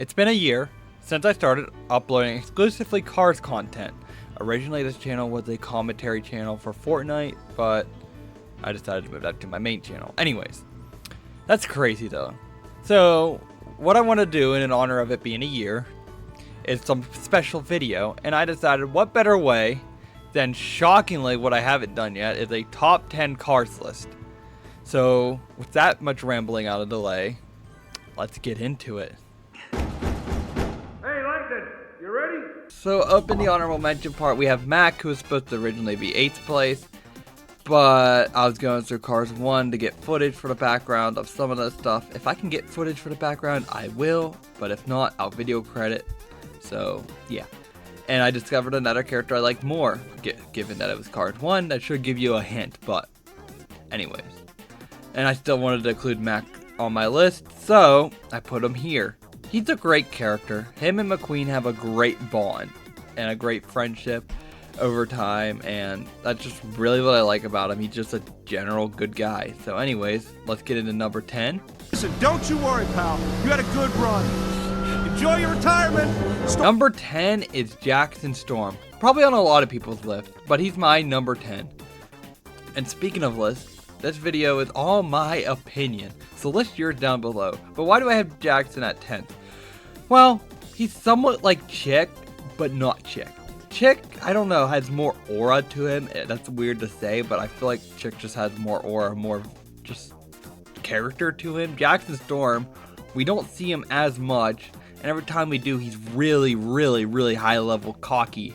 It's been a year since I started uploading exclusively Cars content. Originally this channel was a commentary channel for Fortnite, but I decided to move that to my main channel. Anyways, that's crazy though. So what I want to do in honor of it being a year is some special video, and I decided what better way than, shockingly, what I haven't done yet is a top 10 cars list. So with that much rambling out of the way, let's get into it. Hey, London, you ready? So up in the honorable mention part, we have Mac, who was supposed to originally be 8th place, but I was going through Cars 1 to get footage for the background of some of the stuff. If I can get footage for the background, I will, but if not, I'll video credit. So yeah. And I discovered another character I like more, given that it was Cars 1. That should give you a hint, but anyways. And I still wanted to include Mac on my list, so I put him here. He's a great character. Him and McQueen have a great bond and a great friendship over time, and that's just really what I like about him. He's just a general good guy. So anyways, let's get into number 10. Listen, don't you worry, pal. You had a good run. Enjoy your retirement. Number 10 is Jackson Storm. Probably on a lot of people's list, but he's my number 10. And speaking of lists, this video is all my opinion, so list yours down below. But why do I have Jackson at 10th? Well, he's somewhat like Chick, but not Chick. Chick, I don't know, has more aura to him. That's weird to say, but I feel like Chick just has more aura, more just character to him. Jackson Storm, we don't see him as much, and every time we do, he's really high level cocky.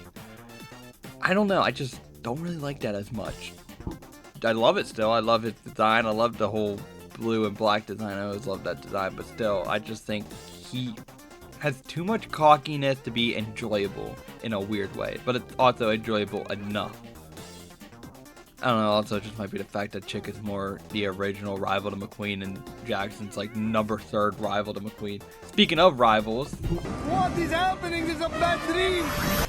I don't know, I just don't really like that as much. I love it still. I love his design. I love the whole blue and black design. I always loved that design, but still, I just think he has too much cockiness to be enjoyable in a weird way, but it's also enjoyable enough. I don't know, also it just might be the fact that Chick is more the original rival to McQueen, and Jackson's like number 3rd rival to McQueen. Speaking of rivals, What is happening? This is a bad dream.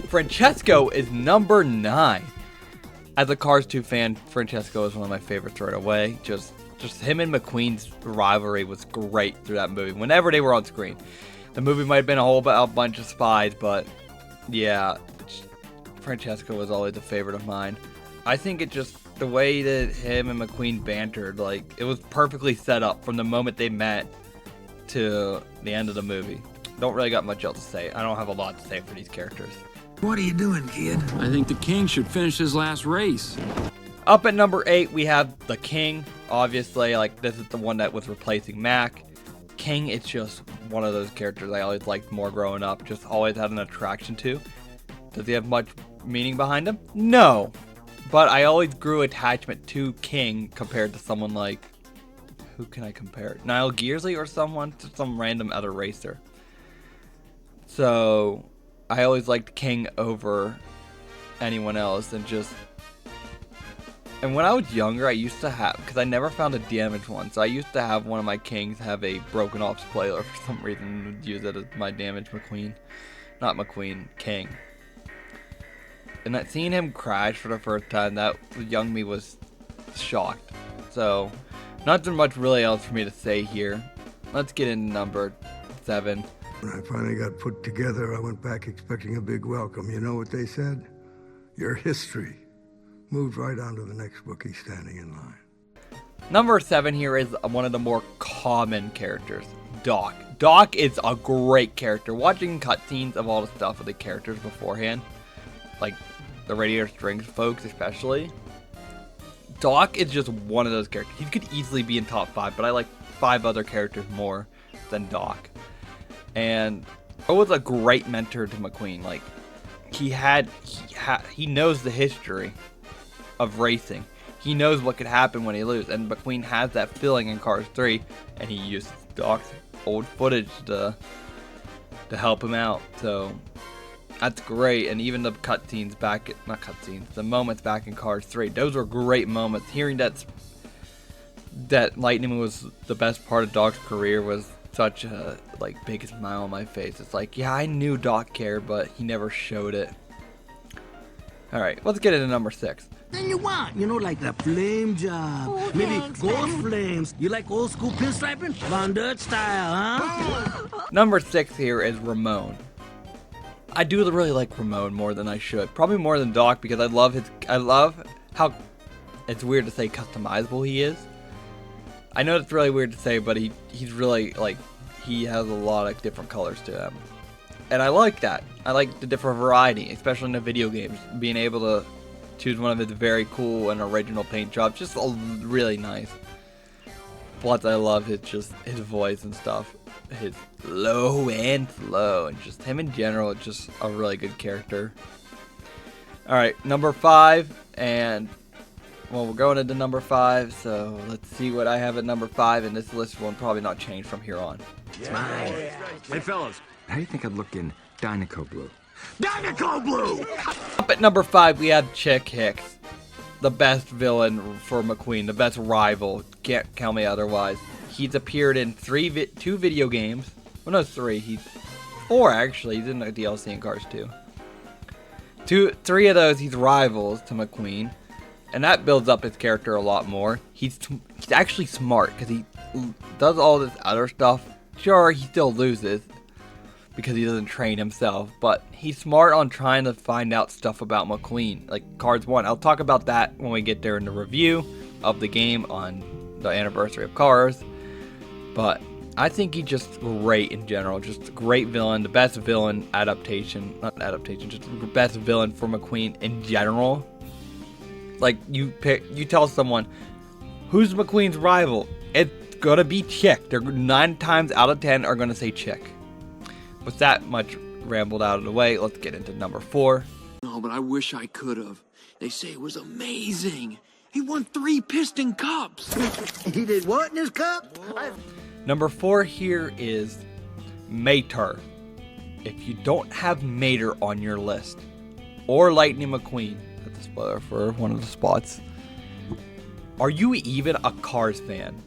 Francesco is number 9. As a Cars 2 fan, Francesco is one of my favorites right away. Just him and McQueen's rivalry was great through that movie, whenever they were on screen. The movie might have been a bunch of spies, but yeah, Francesco was always a favorite of mine. I think it just, the way that him and McQueen bantered, like, it was perfectly set up from the moment they met to the end of the movie. Don't really got much else to say. I don't have a lot to say for these characters. What are you doing, kid? I think the king should finish his last race. Up at number 8, we have the King. Obviously, like, this is the one that was replacing Mac. King, it's just one of those characters I always liked more growing up. Just always had an attraction to. Does he have much meaning behind him? No. But I always grew attachment to King compared to someone like, who can I compare? Niall Gearsley or someone, to some random other racer. So I always liked King over anyone else, and when I was younger, I used to have, because I never found a damaged one, so I used to have one of my Kings have a broken off spoiler for some reason, and would use it as my damaged McQueen. Not McQueen, King. And that seeing him crash for the first time, that young me was shocked. So, not too much really else for me to say here. Let's get into number 7. When I finally got put together, I went back expecting a big welcome. You know what they said? Your history. Moved right on to the next bookie standing in line. Number 7 here is one of the more common characters, Doc. Doc is a great character. Watching cutscenes of all the stuff with the characters beforehand, like the Radiator Springs folks especially, Doc is just one of those characters. He could easily be in top 5, but I like 5 other characters more than Doc. And it was a great mentor to McQueen. Like, he knows the history of racing. He knows what could happen when he loses, and McQueen has that feeling in Cars 3, and he uses Doc's old footage to help him out. So that's great. And even the cutscenes back, not cutscenes, the moments back in Cars 3, those were great moments. Hearing that Lightning was the best part of Doc's career was such a big smile on my face. It's like, yeah, I knew Doc cared, but he never showed it. Alright, let's get into number 6. than you want. You know, like the flame job. Oh, Maybe thanks, ghost man. flames. You like old school pinstriping? Von Dutch style, huh? Number 6 here is Ramon. I do really like Ramon more than I should. Probably more than Doc because I love how, it's weird to say, customizable he is. I know it's really weird to say, but he's really, like, he has a lot of different colors to him. And I like that. I like the different variety, especially in the video games. Being able to choose one of his very cool and original paint jobs, just really nice. Plus, I love his voice and stuff. His low and slow, and just him in general, just a really good character. Alright, number 5, and well, we're going into number 5, so let's see what I have at number 5, and this list will probably not change from here on. It's mine. Hey, fellas. How do you think I'd look in Dynaco Blue? Dynaco Blue! Up at number 5, we have Chick Hicks, the best villain for McQueen, the best rival. Can't tell me otherwise. He's appeared in 2 video games. Well, no, 3. He's 4 actually. He's in the DLC in Cars 2. 3 of those, he's rivals to McQueen, and that builds up his character a lot more. He's actually smart because he does all this other stuff. Sure, he still loses because he doesn't train himself, but he's smart on trying to find out stuff about McQueen, like Cars 1. I'll talk about that when we get there in the review of the game on the anniversary of Cars, but I think he's just great in general, just a great villain, the best villain adaptation, not adaptation, just the best villain for McQueen in general. Like, you tell someone, who's McQueen's rival? It's gonna be Chick. They're 9 times out of 10 are gonna say Chick. With that much rambled out of the way, let's get into number 4. No, but I wish I could have. They say it was amazing. He won 3 Piston Cups. He did what in his cup? Number 4 here is Mater. If you don't have Mater on your list, or Lightning McQueen, that's a spoiler for one of the spots, are you even a Cars fan?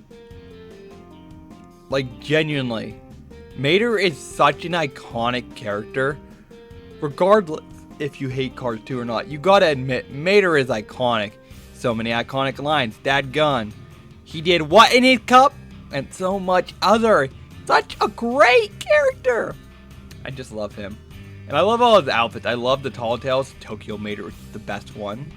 Like, genuinely. Mater is such an iconic character. Regardless if you hate Cars 2 or not, you gotta admit, Mater is iconic. So many iconic lines. Dad gun. He did what in his cup? And so much other. Such a great character. I just love him. And I love all his outfits. I love the Tall Tales. Tokyo Mater is the best one.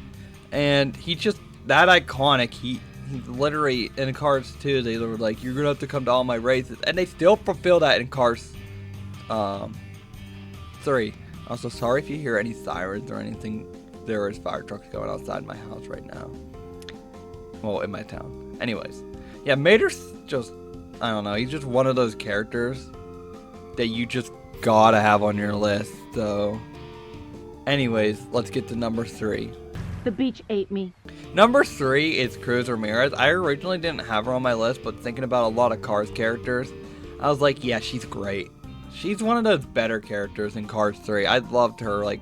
And he's just that iconic. He's literally, in Cars 2, they were like, you're going to have to come to all my races. And they still fulfill that in Cars 3. Also, sorry if you hear any sirens or anything. There is fire trucks going outside my house right now. Well, in my town. Anyways. Yeah, Mater's just, I don't know, he's just one of those characters that you just gotta have on your list. So, anyways, let's get to number 3. The beach ate me. Number 3 is Cruz Ramirez. I originally didn't have her on my list, but thinking about a lot of Cars characters, I was like, yeah, she's great. She's one of those better characters in Cars 3. I loved her, like,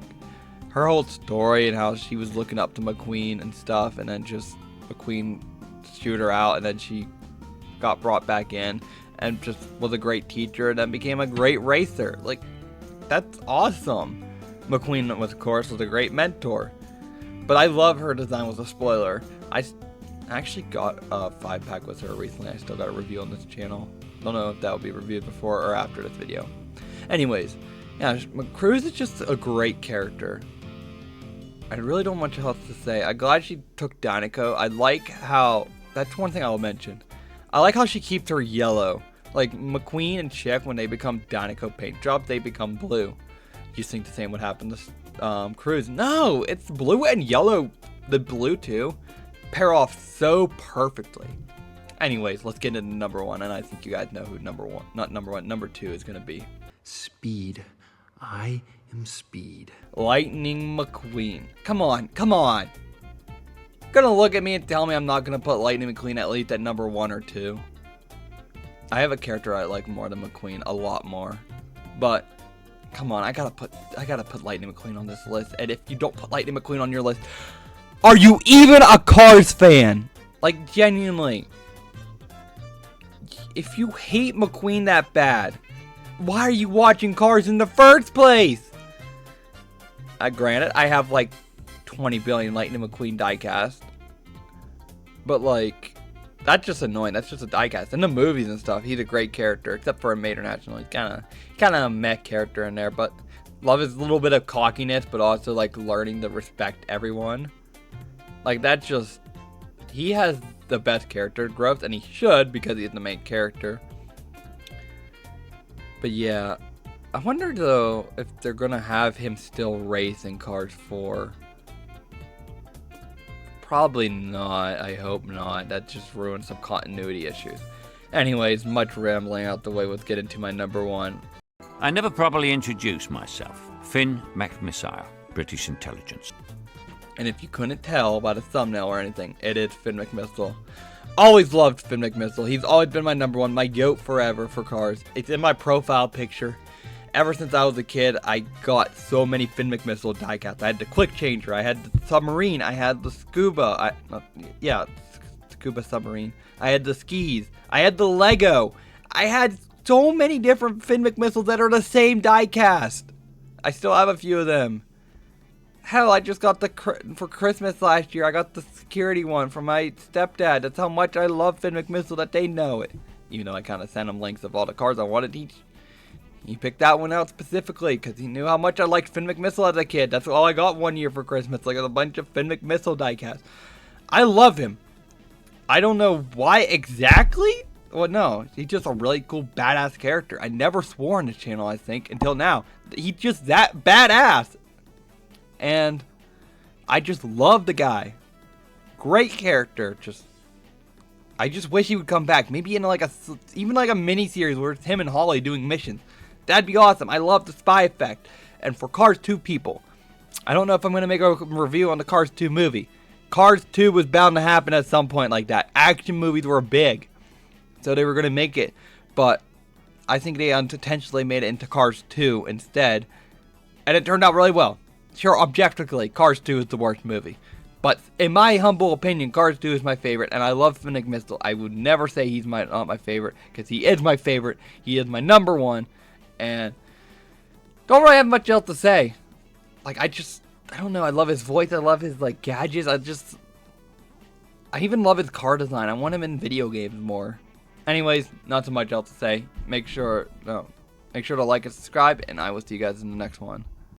her whole story and how she was looking up to McQueen and stuff, and then just McQueen shoot her out, and then she got brought back in and just was a great teacher and then became a great racer. Like, that's awesome. McQueen, of course, was a great mentor. But I love her design. Was a spoiler. I actually got a 5-pack with her recently. I still got a review on this channel. Don't know if that will be reviewed before or after this video. Anyways, yeah, Cruz is just a great character. I really don't much else to say. I'm glad she took Dynaco. I like how, that's one thing I'll mention. I like how she keeps her yellow. Like McQueen and Chick, when they become Dynaco paint jobs, they become blue. You think the same would happen to Cruz? No, it's blue and yellow. The blue too pair off so perfectly. Anyways, let's get into number 1, and I think you guys know who number 2 is gonna be. Speed. I am Speed. Lightning McQueen. Come on. Gonna look at me and tell me I'm not gonna put Lightning McQueen at least at number 1 or 2. I have a character I like more than McQueen, a lot more. But come on, I gotta put Lightning McQueen on this list. And if you don't put Lightning McQueen on your list, are you even a Cars fan? Like, genuinely. If you hate McQueen that bad, why are you watching Cars in the first place? Granted, I have like 20 billion Lightning McQueen diecast. But like, that's just annoying. That's just a diecast. In the movies and stuff, he's a great character, except for a Mater National. He's kind of a meh character in there, but love his little bit of cockiness, but also like learning to respect everyone. Like, that's just, he has the best character growth, and he should, because he's the main character. But yeah, I wonder though if they're gonna have him still race in Cars 4. Probably not. I hope not. That just ruins some continuity issues. Anyways, much rambling out the way. Let's get into my number one. I never properly introduced myself. Finn McMissile, British intelligence. And if you couldn't tell by the thumbnail or anything, it is Finn McMissile. Always loved Finn McMissile. He's always been my number one, my GOAT forever for Cars. It's in my profile picture. Ever since I was a kid, I got so many Finn McMissile diecasts. I had the Quick Changer, I had the Submarine, I had the Scuba, Scuba Submarine. I had the Skis, I had the Lego. I had so many different Finn McMissiles that are the same diecast. I still have a few of them. Hell, I just got for Christmas last year, I got the security one from my stepdad. That's how much I love Finn McMissile, that they know it. Even though I kind of sent him links of all the cars I wanted. He picked that one out specifically because he knew how much I liked Finn McMissile as a kid. That's all I got one year for Christmas. Like a bunch of Finn McMissile diecasts. I love him. I don't know why exactly. Well, no. He's just a really cool, badass character. I never swore on this channel, I think, until now. He's just that badass. And I just love the guy. Great character. I just wish he would come back. Maybe in even like a mini series where it's him and Holly doing missions. That'd be awesome. I love the spy effect. And for Cars 2 people, I don't know if I'm going to make a review on the Cars 2 movie. Cars 2 was bound to happen at some point like that. Action movies were big, so they were going to make it. But I think they unintentionally made it into Cars 2 instead. And it turned out really well. Sure, objectively, Cars 2 is the worst movie. But in my humble opinion, Cars 2 is my favorite, and I love Finn McMissile. I would never say he's not my favorite, because he is my favorite. He is my number one, and don't really have much else to say. Like, I don't know, I love his voice, I love his, like, gadgets, I even love his car design. I want him in video games more. Anyways, not so much else to say. Make sure to like and subscribe, and I will see you guys in the next one.